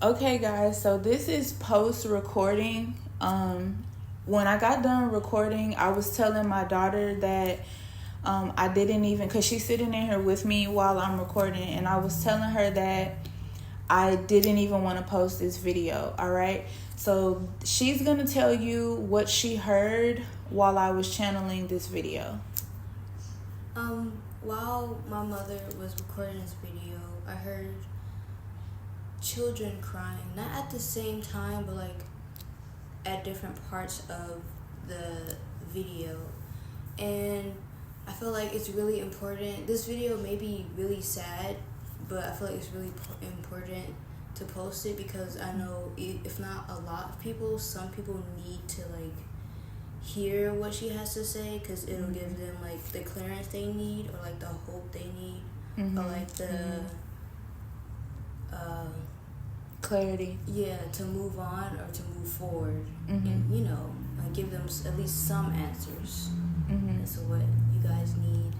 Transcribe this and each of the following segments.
Okay, guys, so this is post-recording. When I got done recording, I was telling my daughter that I didn't even, because she's sitting in here with me while I'm recording, and I was telling her that I didn't even want to post this video, all right? So she's going to tell you what she heard while I was channeling this video. While my mother was recording this video, I heard children crying, not at the same time, but like at different parts of the video. And I feel like it's really important. This video may be really sad, but I feel like it's really important to post it, because I know if not a lot of people, some people need to like hear what she has to say, because it'll give them like the clearance they need, or like the hope they need, or like the clarity, to move on or to move forward, and like give them at least some answers as to what you guys need.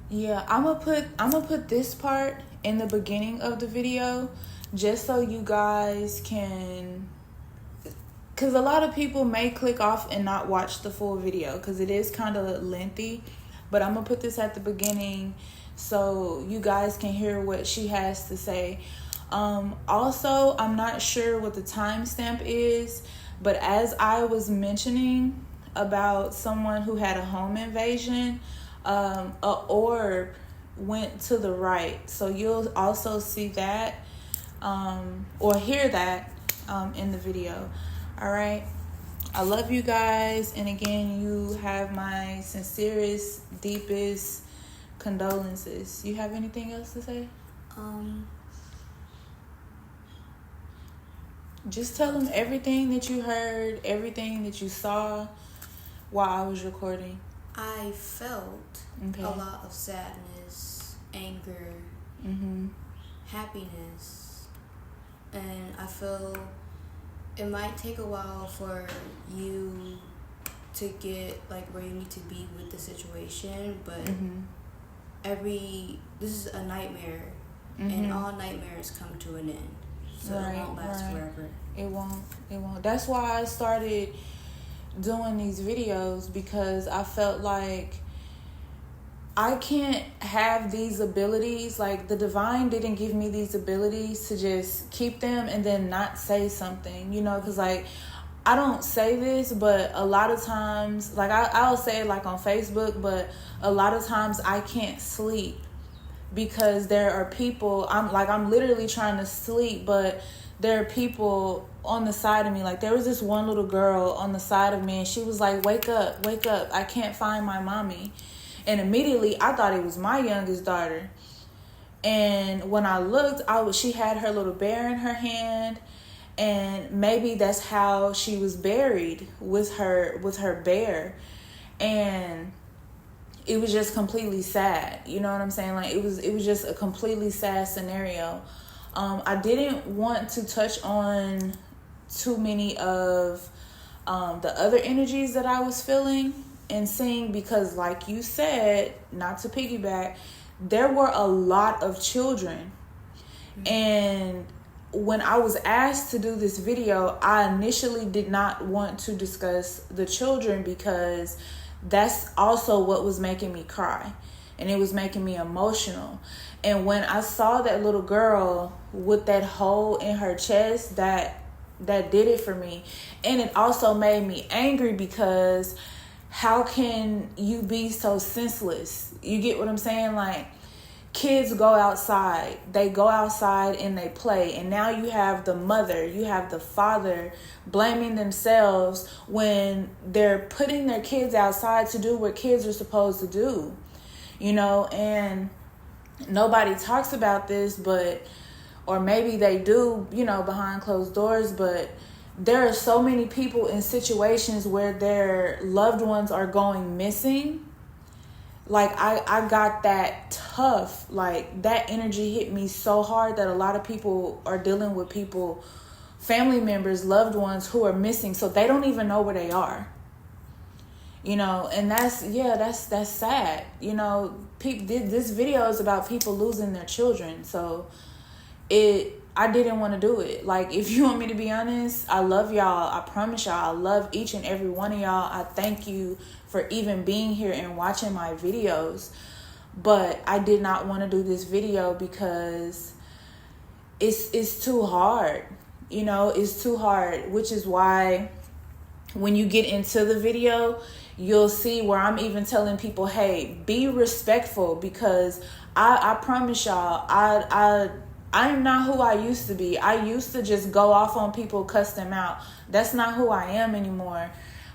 Yeah, I'm gonna put this part in the beginning of the video, just so you guys can, because a lot of people may click off and not watch the full video because it is kind of lengthy, but I'm gonna put this at the beginning so you guys can hear what she has to say. Also, I'm not sure what the timestamp is, but as I was mentioning about someone who had a home invasion, a orb went to the right, so you'll also see that or hear that in the video. All right, I love you guys, and again, you have my sincerest, deepest condolences. You have anything else to say? Just tell them everything that you heard, everything that you saw while I was recording. I felt a lot of sadness, anger, happiness, and I feel it might take a while for you to get like where you need to be with the situation, but this is a nightmare, and all nightmares come to an end. So it won't last forever. It won't. That's why I started doing these videos, because I felt like I can't have these abilities. Like, the divine didn't give me these abilities to just keep them and then not say something, because like, I don't say this, but a lot of times, like I'll say it like on Facebook, but a lot of times I can't sleep because there are people, I'm literally trying to sleep, but there are people on the side of me. Like, there was this one little girl on the side of me, and she was like, wake up, I can't find my mommy. And immediately I thought it was my youngest daughter. And when I looked, she had her little bear in her hand, and maybe that's how she was buried, with her bear. And it was just completely sad. You know what I'm saying? Like, it was just a completely sad scenario. I didn't want to touch on too many of the other energies that I was feeling and seeing, because like you said, not to piggyback, there were a lot of children. And when I was asked to do this video, I initially did not want to discuss the children, because that's also what was making me cry, and it was making me emotional. And when I saw that little girl with that hole in her chest, that did it for me. And it also made me angry, because how can you be so senseless? You get what I'm saying? Like, kids go outside, and they play, and now you have the mother, you have the father blaming themselves when they're putting their kids outside to do what kids are supposed to do, and nobody talks about this, or maybe they do, behind closed doors, but there are so many people in situations where their loved ones are going missing. Like, I got that tough, like, that energy hit me so hard that a lot of people are dealing with family members, loved ones who are missing, so they don't even know where they are. And that's sad. This video is about people losing their children, so it I didn't want to do it. Like, if you want me to be honest, I love y'all. I promise y'all, I love each and every one of y'all. I thank you for even being here and watching my videos. But I did not want to do this video because it's too hard. You know, it's too hard, which is why when you get into the video, you'll see where I'm even telling people, hey, be respectful, because I promise y'all, I am not who I used to be. I used to just go off on people, cuss them out. That's not who I am anymore.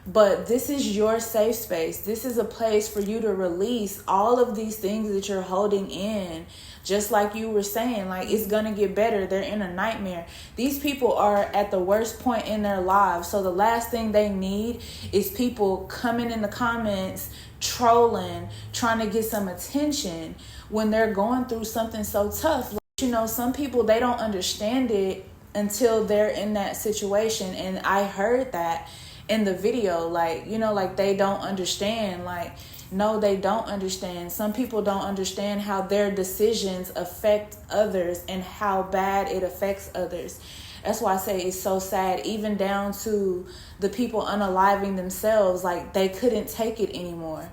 But this is your safe space. This is a place for you to release all of these things that you're holding in. Just like you were saying, like, it's going to get better. They're in a nightmare. These people are at the worst point in their lives. So the last thing they need is people coming in the comments, trolling, trying to get some attention when they're going through something so tough. Like, you know, some people, they don't understand it until they're in that situation. And I heard that in the video, like, you know, like, they don't understand. Like, no, they don't understand. Some people don't understand how their decisions affect others and how bad it affects others. That's why I say it's so sad, even down to the people unaliving themselves. Like, they couldn't take it anymore.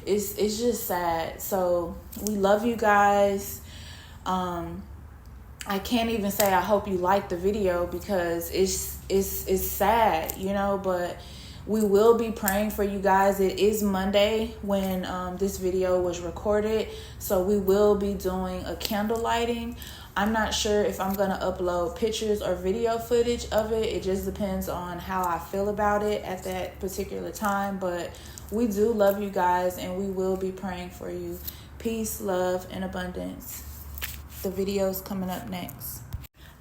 It's just sad. So we love you guys. I can't even say I hope you like the video, because it's sad, you know, but we will be praying for you guys. It is Monday when this video was recorded, so we will be doing a candle lighting. I'm not sure if I'm going to upload pictures or video footage of it. It just depends on how I feel about it at that particular time, but we do love you guys, and we will be praying for you. Peace, love, and abundance. The video's coming up next.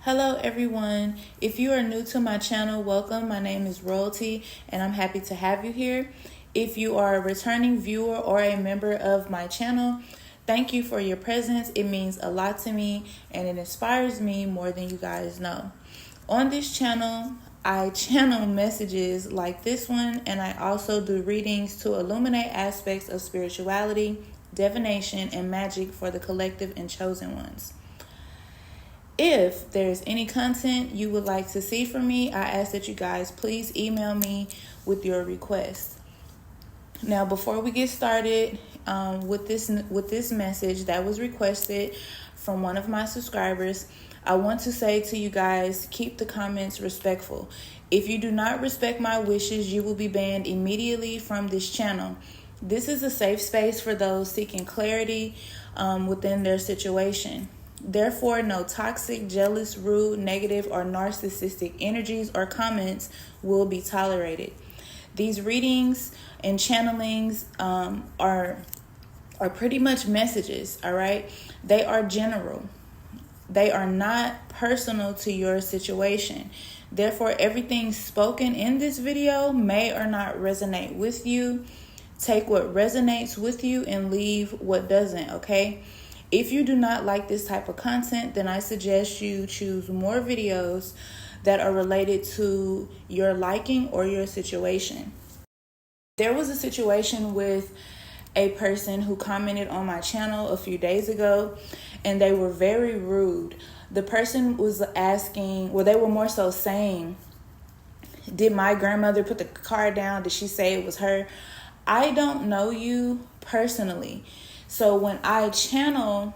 Hello everyone. If you are new to my channel, welcome. My name is Royalty, and I'm happy to have you here. If you are a returning viewer or a member of my channel, thank you for your presence. It means a lot to me, and it inspires me more than you guys know. On this channel, I channel messages like this one, and I also do readings to illuminate aspects of spirituality, divination, and magic for the collective and chosen ones. If there's any content you would like to see from me, I ask that you guys please email me with your request. Now, before we get started with this message that was requested from one of my subscribers, I want to say to you guys, keep the comments respectful. If you do not respect my wishes, you will be banned immediately from this channel. This is a safe space for those seeking clarity within their situation. Therefore, no toxic, jealous, rude, negative, or narcissistic energies or comments will be tolerated. These readings and channelings are pretty much messages, all right? They are general. They are not personal to your situation. Therefore, everything spoken in this video may or not resonate with you. Take what resonates with you and leave what doesn't, okay? If you do not like this type of content, then I suggest you choose more videos that are related to your liking or your situation. There was a situation with a person who commented on my channel a few days ago, and they were very rude. The person was asking, well, they were more so saying, did my grandmother put the card down? Did she say it was her? I don't know you personally. So when I channel,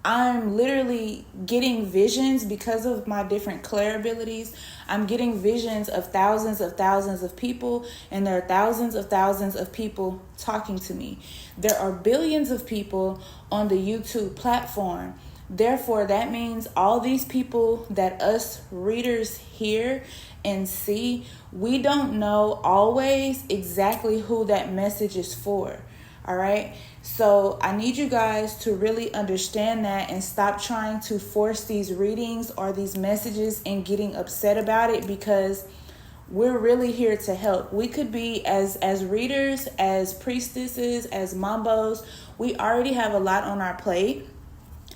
I'm literally getting visions because of my different clair abilities. I'm getting visions of thousands of people, and there are thousands of people talking to me. There are billions of people on the YouTube platform. Therefore, that means all these people that us readers hear and see, we don't know always exactly who that message is for. All right. So I need you guys to really understand that and stop trying to force these readings or these messages and getting upset about it, because we're really here to help. We could be as readers, as priestesses, as mambos. We already have a lot on our plate.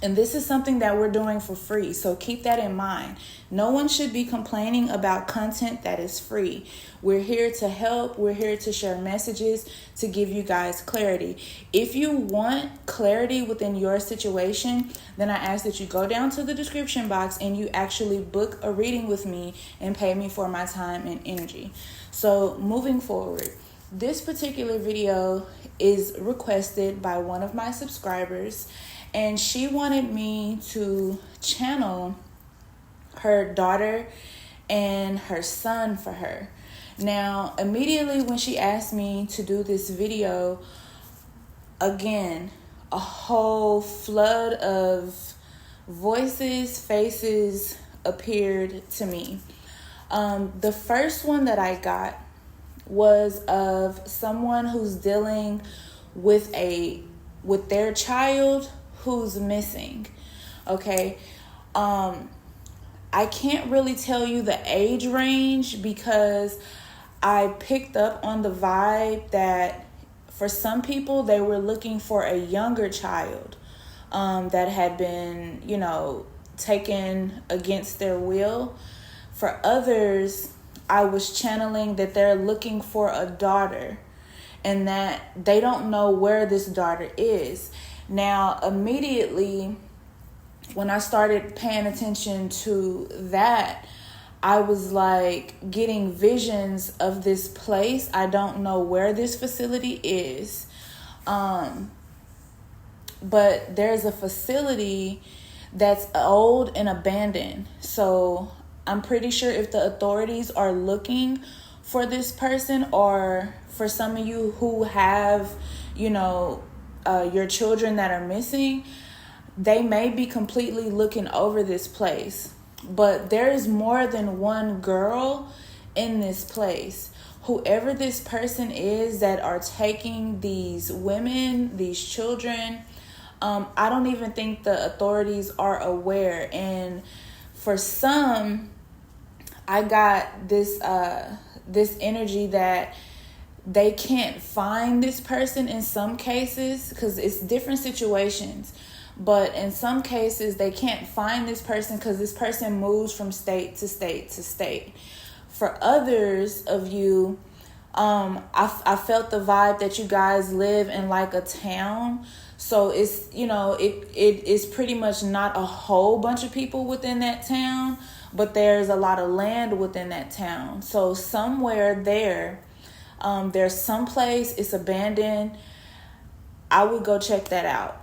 And this is something that we're doing for free. So keep that in mind. No one should be complaining about content that is free. We're here to help. We're here to share messages to give you guys clarity. If you want clarity within your situation, then I ask that you go down to the description box and you actually book a reading with me and pay me for my time and energy. So moving forward, this particular video is requested by one of my subscribers. And she wanted me to channel her daughter and her son for her. Now, immediately when she asked me to do this video, again, a whole flood of voices, faces appeared to me. The first one that I got was of someone who's dealing with their child who's missing. Okay. I can't really tell you the age range because I picked up on the vibe that for some people they were looking for a younger child that had been, taken against their will. For others, I was channeling that they're looking for a daughter and that they don't know where this daughter is. Now, immediately, when I started paying attention to that, I was like getting visions of this place. I don't know where this facility is. But there's a facility that's old and abandoned. So I'm pretty sure if the authorities are looking for this person, or for some of you who have, your children that are missing, they may be completely looking over this place. But there is more than one girl in this place. Whoever this person is that are taking these women, these children, I don't even think the authorities are aware. And for some, I got this energy that they can't find this person in some cases because it's different situations. But in some cases, they can't find this person because this person moves from state to state to state. For others of you, I felt the vibe that you guys live in like a town. So it's, it is pretty much not a whole bunch of people within that town, but there's a lot of land within that town. So somewhere there's some place, it's abandoned. I would go check that out.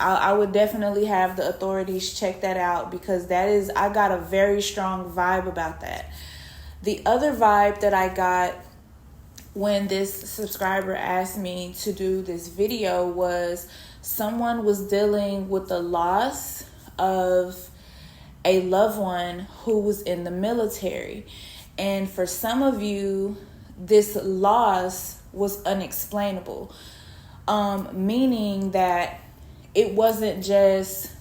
I would definitely have the authorities check that out because I got a very strong vibe about that. The other vibe that I got when this subscriber asked me to do this video was someone was dealing with the loss of a loved one who was in the military. And for some of you, this loss was unexplainable, meaning that it wasn't just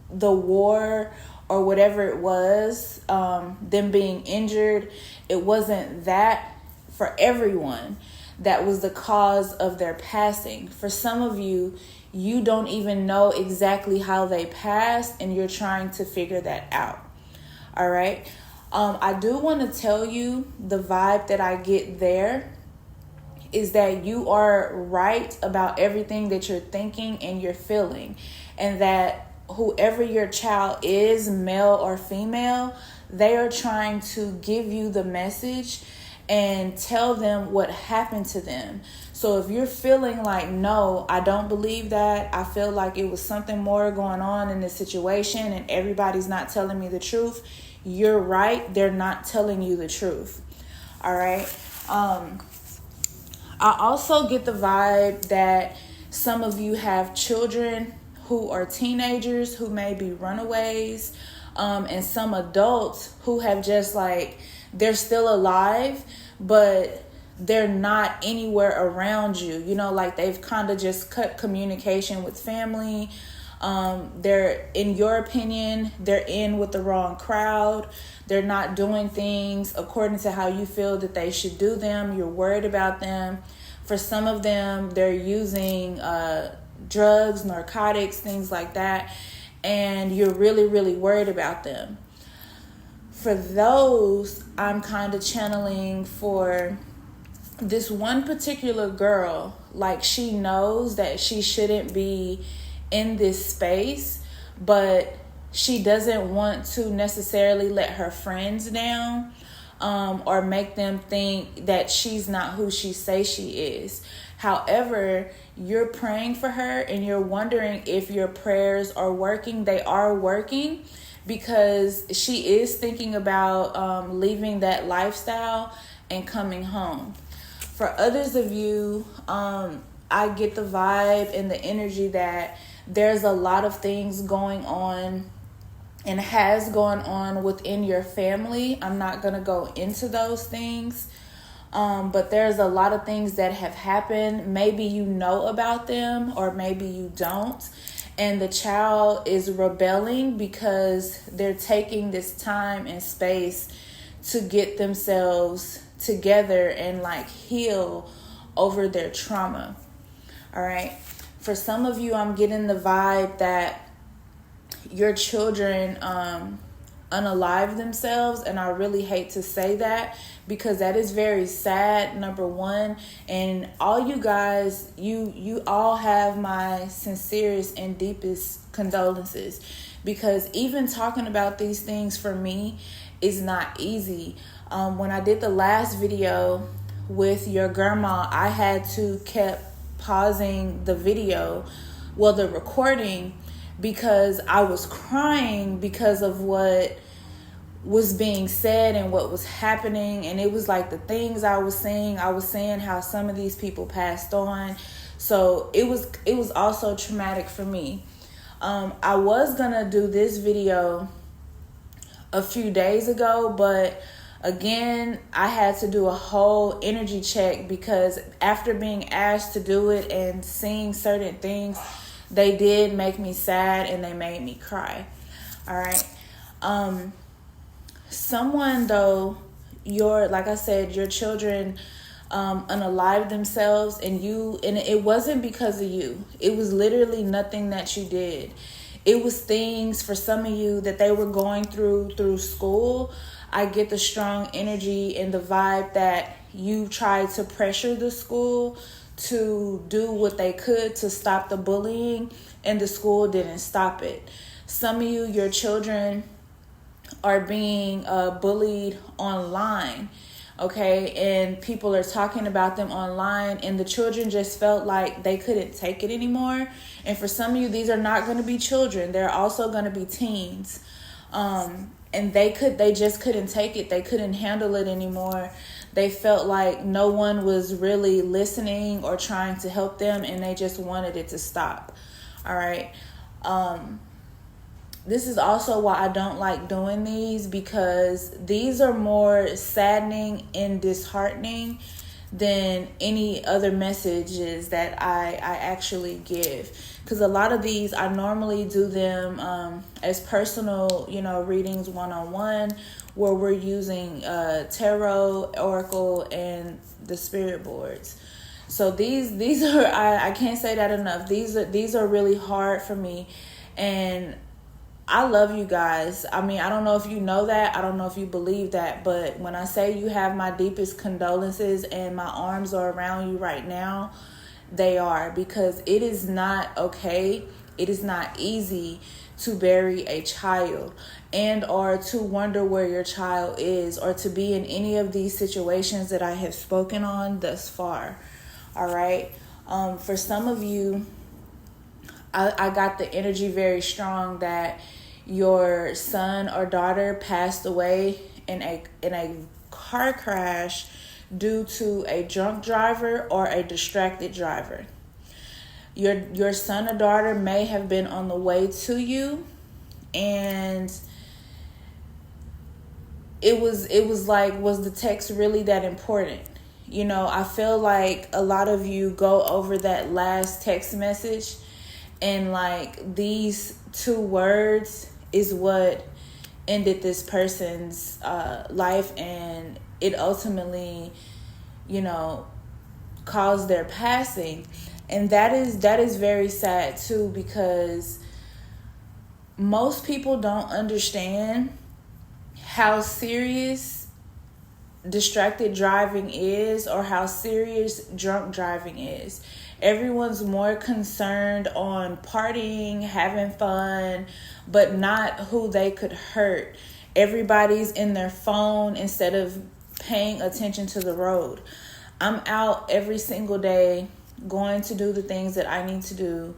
the war or whatever it was, them being injured. It wasn't that for everyone that was the cause of their passing. For some of you, you don't even know exactly how they passed and you're trying to figure that out. All right. I do want to tell you the vibe that I get there is that you are right about everything that you're thinking and you're feeling, and that whoever your child is, male or female, they are trying to give you the message and tell them what happened to them. So if you're feeling like, no, I don't believe that, I feel like it was something more going on in this situation and everybody's not telling me the truth, you're right. They're not telling you the truth. All right. I also get the vibe that some of you have children who are teenagers who may be runaways, and some adults who have just they're still alive, but they're not anywhere around you. They've kind of just cut communication with family. They're, in your opinion, they're in with the wrong crowd. They're not doing things according to how you feel that they should do them. You're worried about them. For some of them, they're using drugs, narcotics, things like that, and you're really, really worried about them. For those, I'm kind of channeling for this one particular girl. Like, she knows that she shouldn't be in this space, but she doesn't want to necessarily let her friends down, or make them think that she's not who she says she is. However, you're praying for her and you're wondering if your prayers are working. They are working, because she is thinking about leaving that lifestyle and coming home. For others of you, I get the vibe and the energy that there's a lot of things going on and has gone on within your family. I'm not going to go into those things, but there's a lot of things that have happened. Maybe you know about them or maybe you don't. And the child is rebelling because they're taking this time and space to get themselves together and like heal over their trauma. All right. For some of you, I'm getting the vibe that your children unalive themselves, and I really hate to say that because that is very sad, number one. And all you guys, you all have my sincerest and deepest condolences, because even talking about these things for me is not easy. When I did the last video with your grandma, I had to keep pausing the video, well, the recording, because I was crying because of what was being said and what was happening. And it was like the things I was saying how some of these people passed on. So it was also traumatic for me. I was gonna do this video a few days ago, but again, I had to do a whole energy check, because after being asked to do it and seeing certain things, they did make me sad and they made me cry. All right. Someone though, like I said, your children unalive themselves, and it wasn't because of you. It was literally nothing that you did. It was things for some of you that they were going through school. I get the strong energy and the vibe that you tried to pressure the school to do what they could to stop the bullying, and the school didn't stop it. Some of you, your children are being bullied online, okay? And people are talking about them online, and the children just felt like they couldn't take it anymore. And for some of you, these are not going to be children. They're also going to be teens. And they just couldn't take it. They couldn't handle it anymore. They felt like no one was really listening or trying to help them, and they just wanted it to stop. All right. This is also why I don't like doing these, because these are more saddening and disheartening than any other messages that I actually give. Because a lot of these, I normally do them as personal, readings one-on-one, where we're using tarot, oracle, and the spirit boards. So these are, I can't say that enough. These are really hard for me, and I love you guys. I mean, I don't know if you know that. I don't know if you believe that. But when I say you have my deepest condolences and my arms are around you right now, they are. Because it is not okay. It is not easy to bury a child, and or to wonder where your child is, or to be in any of these situations that I have spoken on thus far. All right. For some of you, I got the energy very strong that your son or daughter passed away in a car crash due to a drunk driver or a distracted driver. Your son or daughter may have been on the way to you, and it was the text really that important? I feel like a lot of you go over that last text message, and like these 2 words is what ended this person's life, and it ultimately, caused their passing. And that is very sad too, because most people don't understand how serious distracted driving is, or how serious drunk driving is. Everyone's more concerned on partying, having fun, but not who they could hurt. Everybody's in their phone instead of paying attention to the road. I'm out every single day going to do the things that I need to do.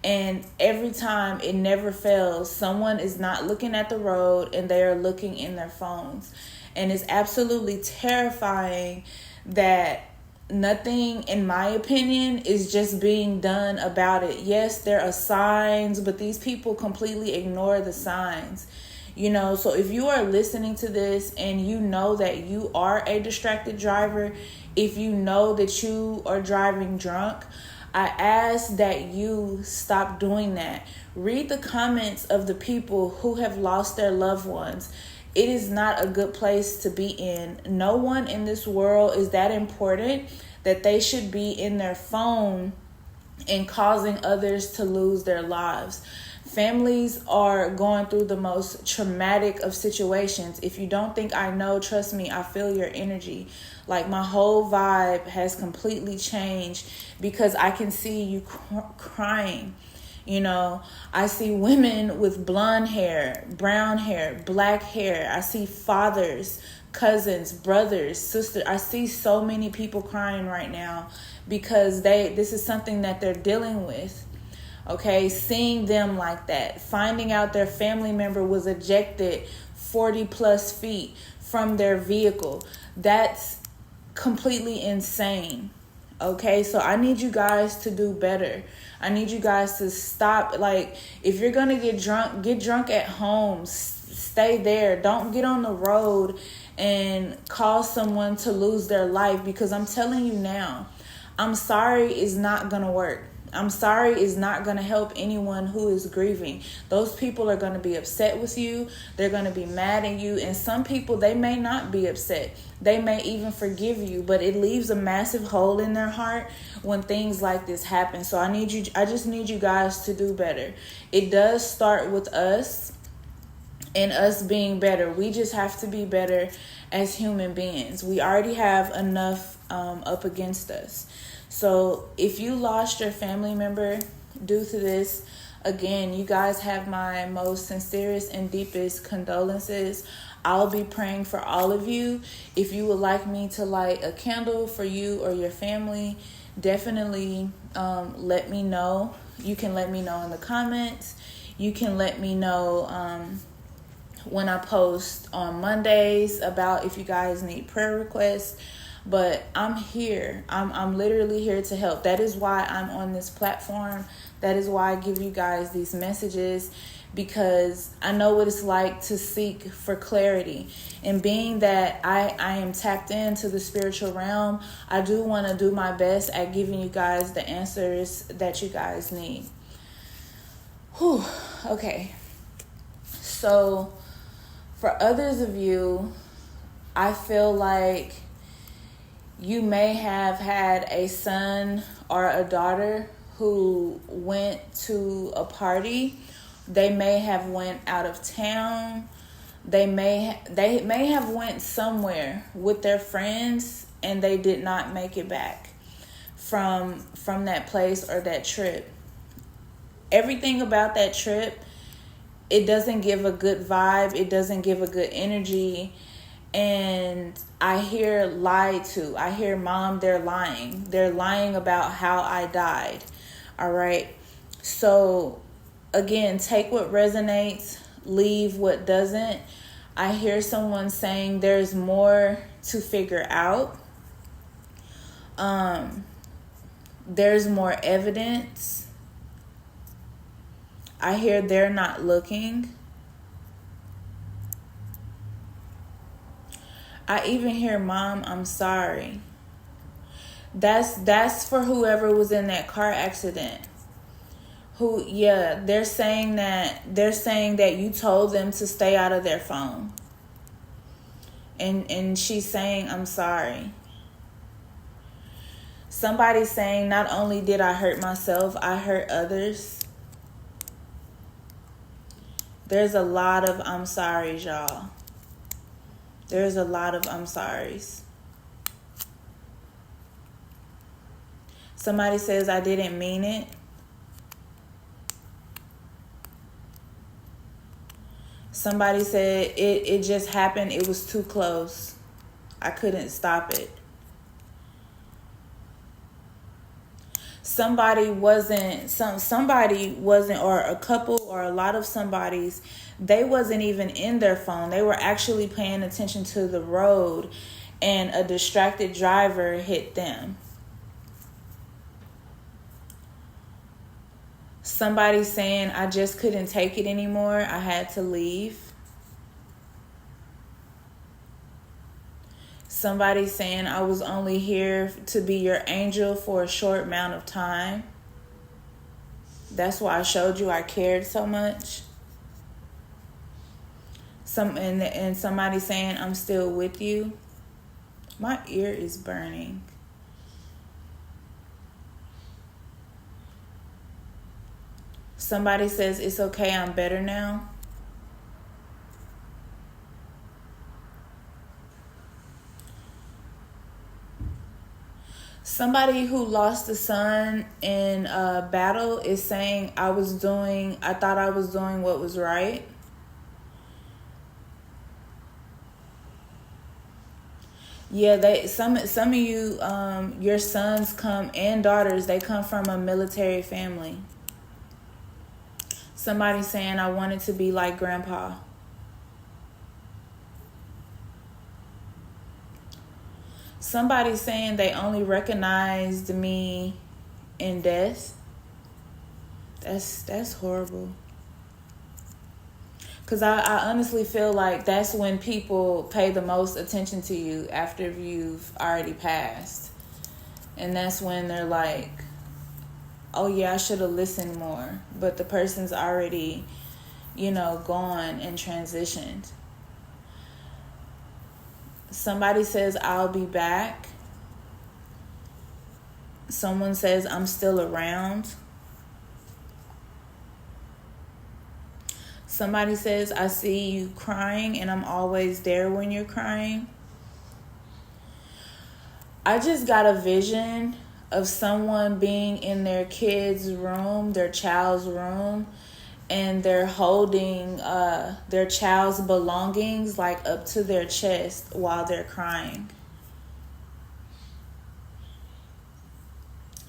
And every time, it never fails, someone is not looking at the road and they are looking in their phones. And it's absolutely terrifying that nothing, in my opinion, is just being done about it. Yes, there are signs, but these people completely ignore the signs. You know, so if you are listening to this and you know that you are a distracted driver, if you know that you are driving drunk, I ask that you stop doing that. Read the comments of the people who have lost their loved ones. It is not a good place to be in. No one in this world is that important that they should be in their phone and causing others to lose their lives. Families are going through the most traumatic of situations. If you don't think I know, trust me, I feel your energy. Like, my whole vibe has completely changed because I can see you crying. You know, I see women with blonde hair, brown hair, black hair. I see fathers, cousins, brothers, sisters. I see so many people crying right now because this is something that they're dealing with. Okay, seeing them like that, finding out their family member was ejected 40 plus feet from their vehicle. That's completely insane. Okay, so I need you guys to do better. I need you guys to stop. Like, if you're gonna get drunk at home. Stay there. Don't get on the road and cause someone to lose their life, because I'm telling you now, I'm sorry is not gonna work. I'm sorry is not going to help anyone who is grieving. Those people are going to be upset with you. They're going to be mad at you. And some people, they may not be upset. They may even forgive you, but it leaves a massive hole in their heart when things like this happen. So I just need you guys to do better. It does start with us and us being better. We just have to be better as human beings. We already have enough up against us. So if you lost your family member due to this, again, you guys have my most sincerest and deepest condolences. I'll be praying for all of you. If you would like me to light a candle for you or your family, definitely let me know. You can let me know in the comments. You can let me know when I post on Mondays about if you guys need prayer requests. But I'm here. I'm literally here to help. That is why I'm on this platform. That is why I give you guys these messages, because I know what it's like to seek for clarity. And being that I am tapped into the spiritual realm, I do want to do my best at giving you guys the answers that you guys need. Whew. Okay. So for others of you, I feel like you may have had a son or a daughter who went to a party. They may have went out of town. They may have went somewhere with their friends and they did not make it back from that place or that trip. Everything about that trip, it doesn't give a good vibe. It doesn't give a good energy. And I hear lied to. I hear, Mom, they're lying. They're lying about how I died. All right. So again, take what resonates, leave what doesn't. I hear someone saying there's more to figure out. There's more evidence. I hear they're not looking. I even hear, Mom, I'm sorry. That's for whoever was in that car accident. They're saying that you told them to stay out of their phone. And she's saying, I'm sorry. Somebody's saying, not only did I hurt myself, I hurt others. There's a lot of I'm sorry's, y'all. There's a lot of I'm sorry's. Somebody says, I didn't mean it. Somebody said, it just happened. It was too close. I couldn't stop it. Somebody wasn't, or a couple or a lot of somebodies, they wasn't even in their phone. They were actually paying attention to the road, and a distracted driver hit them. Somebody saying, I just couldn't take it anymore. I had to leave. Somebody saying, I was only here to be your angel for a short amount of time. That's why I showed you I cared so much. And somebody saying, I'm still with you. My ear is burning. Somebody says, it's okay, I'm better now. Somebody who lost a son in a battle is saying, I thought I was doing what was right. Yeah, some of you, your sons come, and daughters, they come from a military family. Somebody saying, I wanted to be like grandpa. Somebody saying they only recognized me in death. That's horrible. Because I honestly feel like that's when people pay the most attention to you, after you've already passed. And that's when they're like, oh yeah, I should have listened more. But the person's already, gone and transitioned. Somebody says, I'll be back. Someone says, I'm still around. Somebody says, I see you crying and I'm always there when you're crying. I just got a vision of someone being in their kid's room, their child's room, and they're holding their child's belongings like up to their chest while they're crying.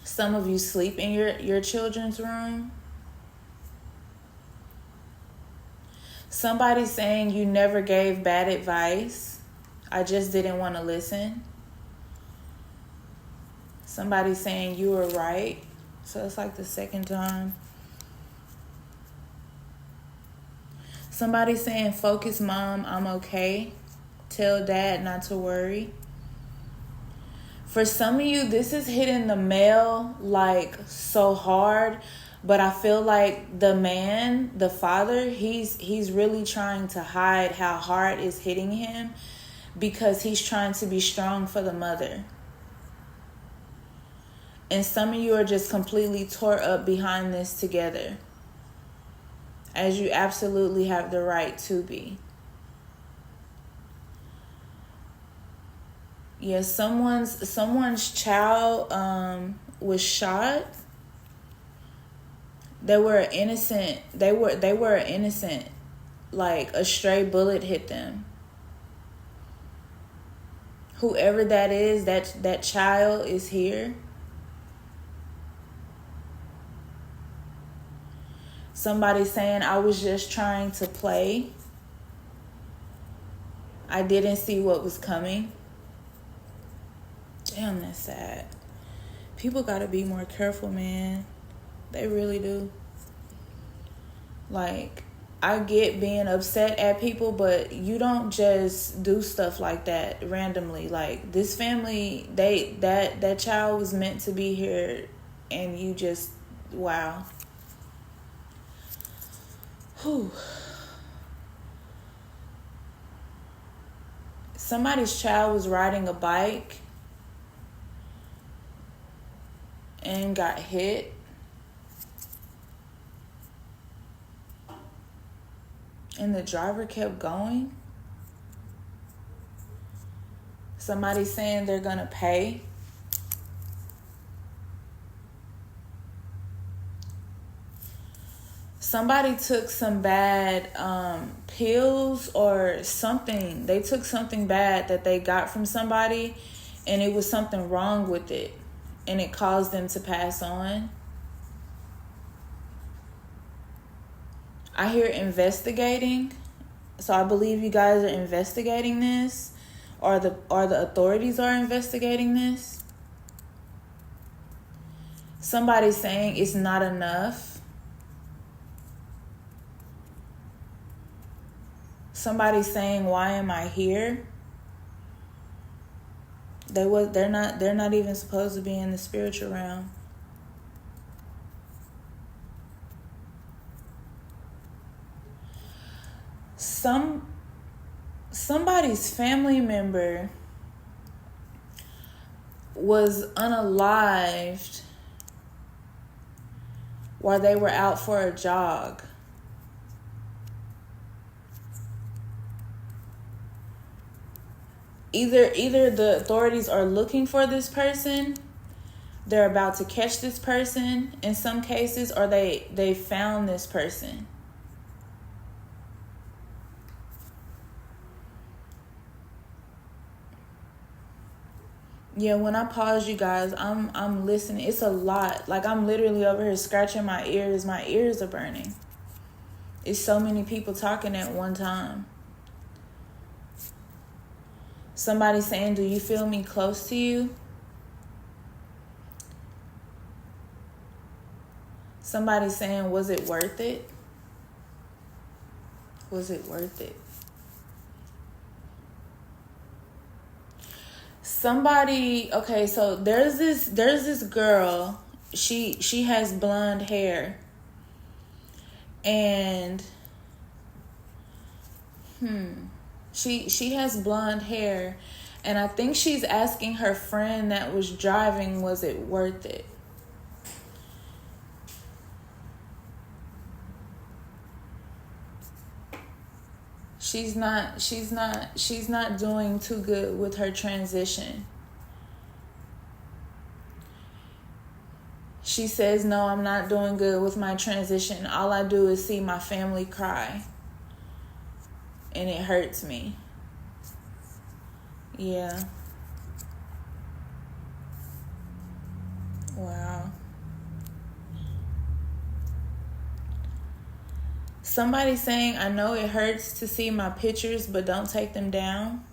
Some of you sleep in your children's room. Somebody's saying, you never gave bad advice. I just didn't want to listen. Somebody's saying, you were right. So it's like the second time. Somebody's saying, focus, mom, I'm okay. Tell dad not to worry. For some of you, this is hitting the mail like so hard, but I feel like the man, the father, he's really trying to hide how hard it's hitting him, because he's trying to be strong for the mother. And some of you are just completely tore up behind this together, as you absolutely have the right to be. Yes, someone's child was shot. They were innocent. They were innocent. Like a stray bullet hit them. Whoever that is, that child is here. Somebody saying, I was just trying to play. I didn't see what was coming. Damn, that's sad. People gotta be more careful, man. They really do. Like, I get being upset at people, but you don't just do stuff like that randomly. Like, this family, that child was meant to be here, and you just, wow. Whew. Somebody's child was riding a bike, and got hit. And the driver kept going. Somebody's saying they're gonna pay. Somebody took some bad pills or something. They took something bad that they got from somebody, and it was something wrong with it, and it caused them to pass on. I hear investigating, so I believe you guys are investigating this, or the authorities are investigating this. Somebody's saying it's not enough. Somebody's saying, "Why am I here?" They're not even supposed to be in the spiritual realm. Somebody's family member was unalived while they were out for a jog. Either the authorities are looking for this person, they're about to catch this person in some cases, or they found this person. Yeah, when I pause, you guys, I'm listening. It's a lot. Like, I'm literally over here scratching my ears. My ears are burning. It's so many people talking at one time. Somebody saying, "Do you feel me close to you?" Somebody saying, "Was it worth it?" Was it worth it? Somebody, okay, so there's this girl. She has blonde hair. And She has blonde hair, and I think she's asking her friend that was driving, was it worth it? She's not doing too good with her transition. She says, "No, I'm not doing good with my transition. All I do is see my family cry. And it hurts me." Yeah. Wow. Somebody saying, "I know it hurts to see my pictures, but don't take them down."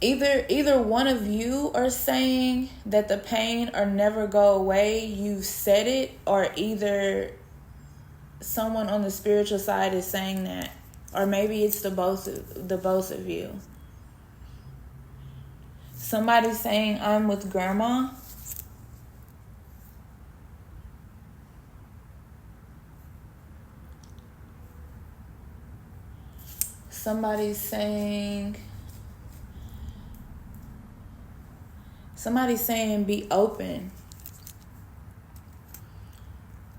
Either one of you are saying that the pain or never go away. You've said it, or either someone on the spiritual side is saying that, or maybe it's the both of you. Somebody's saying, "I'm with grandma." Somebody's saying be open.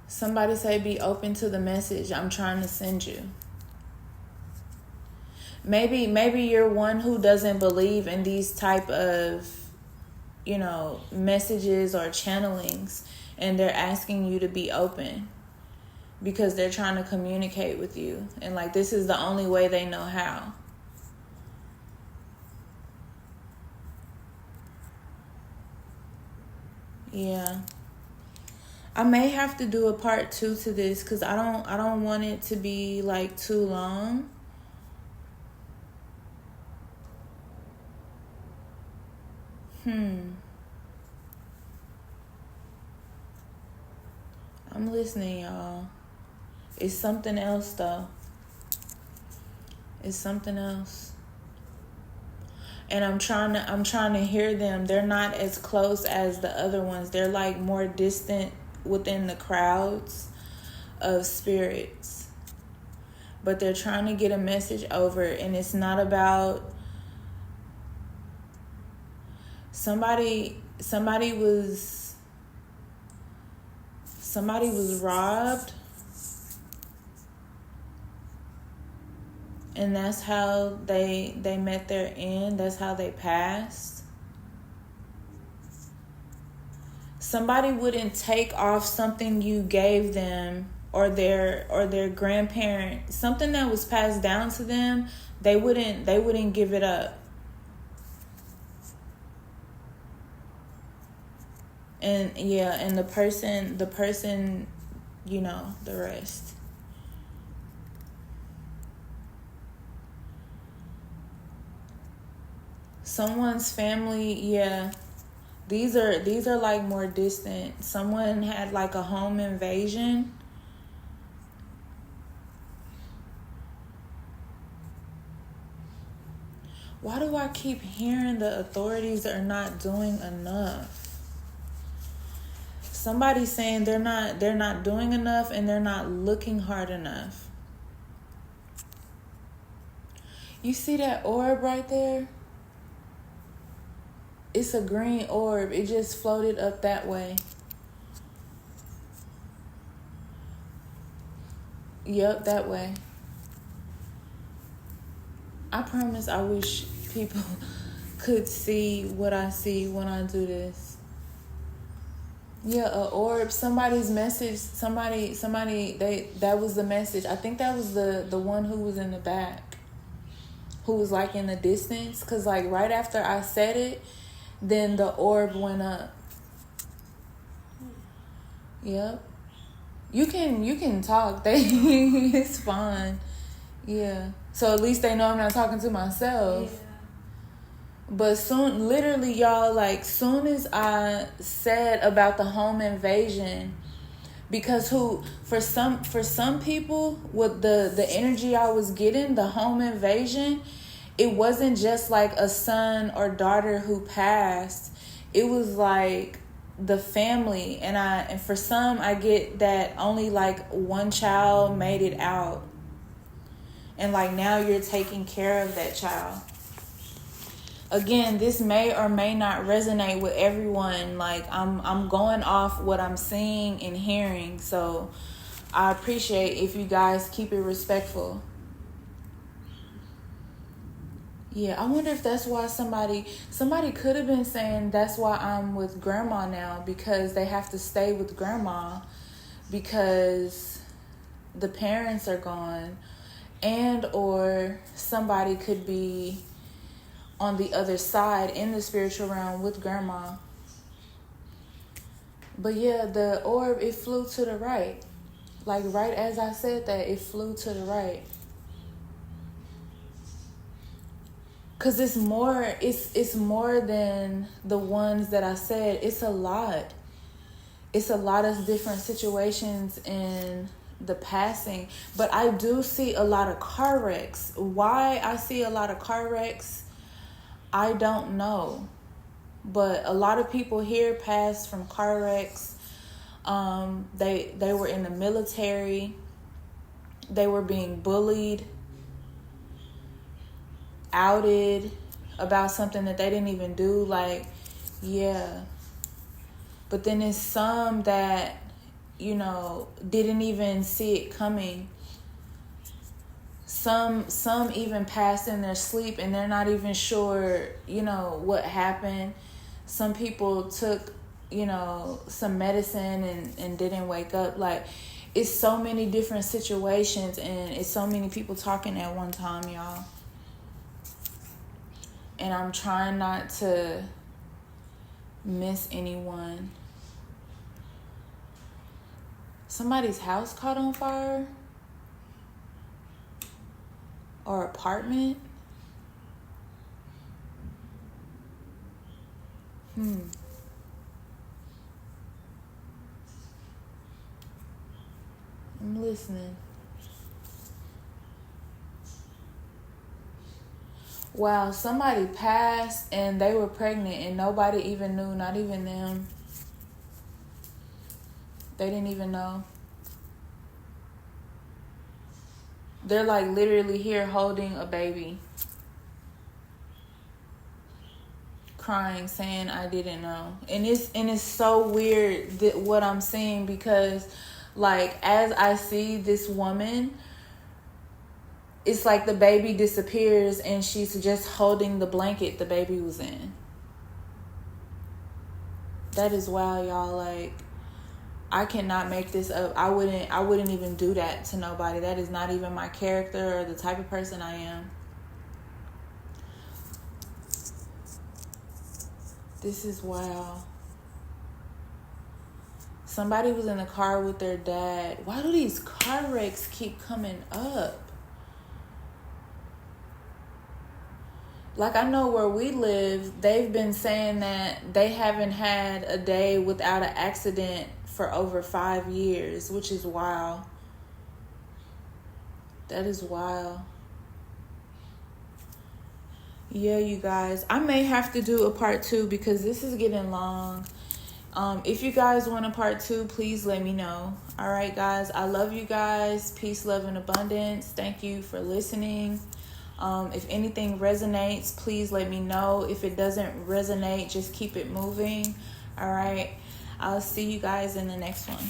Somebody say be open to the message I'm trying to send you. Maybe you're one who doesn't believe in these type of, messages or channelings, and they're asking you to be open because they're trying to communicate with you, and like this is the only way they know how. Yeah. I may have to do a part 2 to this because I don't want it to be like too long. I'm listening, y'all. It's something else though. It's something else. And I'm trying to hear them. They're not as close as the other ones. They're like more distant within the crowds of spirits. but they're trying to get a message over, and it's not about somebody was robbed, and that's how they met their end. That's how they passed. Somebody wouldn't take off something you gave them, or their grandparent, something that was passed down to them. They wouldn't give it up. And yeah, and the person, you know, the rest. Someone's family, yeah. These are like more distant. Someone had like a home invasion. Why do I keep hearing the authorities are not doing enough? Somebody's saying they're not doing enough, and they're not looking hard enough. You see that orb right there? It's a green orb. It just floated up that way. Yep, that way. I promise I wish people could see what I see when I do this. Yeah, a orb. Somebody's message. Somebody. That was the message. I think that was the one who was in the back, who was like in the distance. Cause like right after I said it, then the orb went up. Yep. You can talk. It's fine. Yeah. So at least they know I'm not talking to myself. Yeah. But soon, literally, y'all, like, soon as I said about the home invasion, because for some people, with the energy I was getting, the home invasion, it wasn't just like a son or daughter who passed. It was like the family, and for some, I get that only like one child made it out, and like now you're taking care of that child. Again, this may or may not resonate with everyone. Like I'm going off what I'm seeing and hearing. So I appreciate if you guys keep it respectful. Yeah, I wonder if that's why somebody could have been saying that's why I'm with grandma now, because they have to stay with grandma because the parents are gone, and or somebody could be on the other side in the spiritual realm with grandma. But yeah, the orb, it flew to the right. Like right as I said that, it flew to the right. Cause it's more than the ones that I said. It's a lot. It's a lot of different situations in the passing. But I do see a lot of car wrecks. Why I see a lot of car wrecks, I don't know, but a lot of people here passed from car wrecks. They were in the military. They were being bullied, outed about something that they didn't even do. Like, yeah. But then there's some that, you know, didn't even see it coming. Some even passed in their sleep and they're not even sure, you know, what happened. Some people took, you know, some medicine and didn't wake up. Like, it's so many different situations, and it's so many people talking at one time, y'all. And I'm trying not to miss anyone. Somebody's house caught on fire? Or apartment? I'm listening. Wow, somebody passed and they were pregnant and nobody even knew, not even them. They didn't even know. They're like literally here holding a baby, crying, saying I didn't know. And it's so weird that what I'm seeing, because like as I see this woman, it's like the baby disappears and she's just holding the blanket the baby was in. That is wild, y'all. Like, I cannot make this up. I wouldn't even do that to nobody. That is not even my character or the type of person I am. This is wild. Somebody was in the car with their dad. Why do these car wrecks keep coming up? Like, I know where we live, they've been saying that they haven't had a day without an accident for over 5 years, which is wild. That is wild. Yeah, you guys, I may have to do a part 2 because this is getting long. If you guys want a part 2, please let me know. All right, guys, I love you guys. Peace, love, and abundance. Thank you for listening. If anything resonates, please let me know. If it doesn't resonate, just keep it moving. All right. I'll see you guys in the next one.